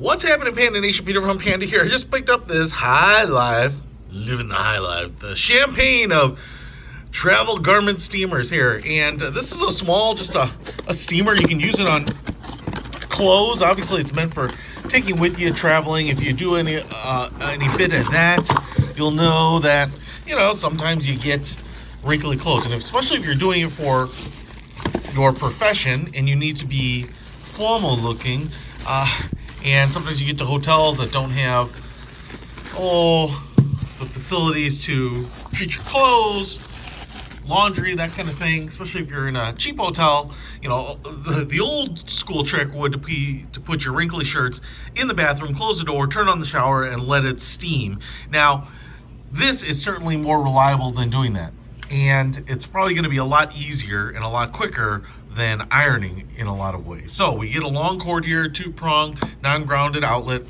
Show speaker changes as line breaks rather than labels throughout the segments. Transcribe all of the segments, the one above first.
What's happening, Panda Nation? Peter from Panda here. I just picked up this Hilife, living the high life, the champagne of travel garment steamers here. And this is a small, just a steamer. You can use it on clothes. Obviously, it's meant for taking with you traveling. If you do any bit of that, you'll know that, sometimes you get wrinkly clothes. And especially if you're doing it for your profession and you need to be formal looking, and sometimes you get to hotels that don't have the facilities to treat your clothes, laundry, that kind of thing. Especially if you're in a cheap hotel, the old school trick would be to put your wrinkly shirts in the bathroom, close the door, turn on the shower, and let it steam. Now, this is certainly more reliable than doing that, and it's probably going to be a lot easier and a lot quicker than ironing in a lot of ways. So we get a long cord here, 2-prong, non-grounded outlet.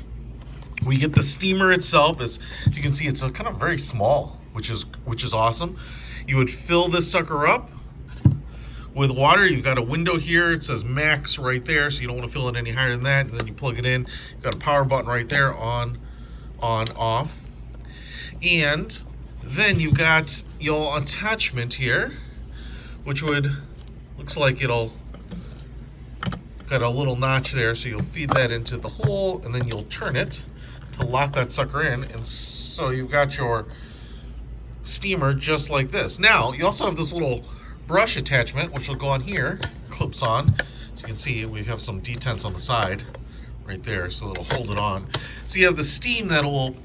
We get the steamer itself. As you can see, it's kind of very small, which is awesome. You would fill this sucker up with water. You've got a window here. It says max right there, so you don't want to fill it any higher than that. And then you plug it in. You've got a power button right there, on, off. And then you've got your attachment here, which looks like it'll got a little notch there, so you'll feed that into the hole and then you'll turn it to lock that sucker in, and so you've got your steamer just like this. Now you also have this little brush attachment which will go on here, clips on. As you can see, we have some detents on the side right there, so it'll hold it on. So you have the steam that will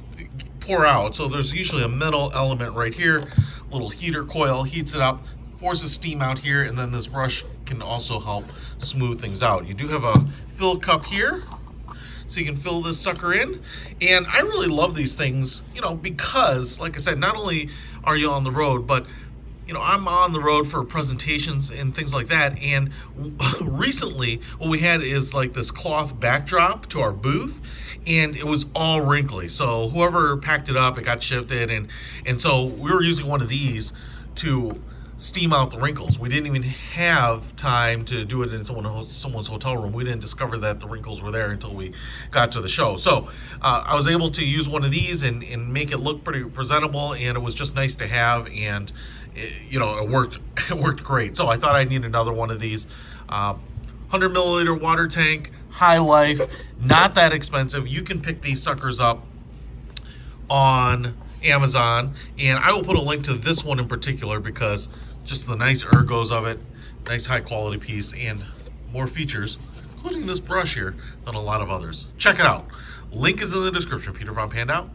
pour out. So there's usually a metal element right here, little heater coil heats it up, forces steam out here, and then this brush can also help smooth things out. You do have a fill cup here, so you can fill this sucker in. And I really love these things, because, like I said, not only are you on the road, but I'm on the road for presentations and things like that. And recently, what we had is like this cloth backdrop to our booth, and it was all wrinkly. So whoever packed it up, it got shifted, and so we were using one of these to steam out the wrinkles. We didn't even have time to do it in someone's hotel room. We didn't discover that the wrinkles were there until we got to the show. So I was able to use one of these and make it look pretty presentable, and it was just nice to have, and it worked great. So I thought I need another one of these. 100 milliliter water tank, Hilife, not that expensive. You can pick these suckers up on Amazon, and I will put a link to this one in particular because just the nice ergos of it, nice high quality piece, and more features, including this brush here, than a lot of others. Check it out. Link is in the description. Peter from Panda out.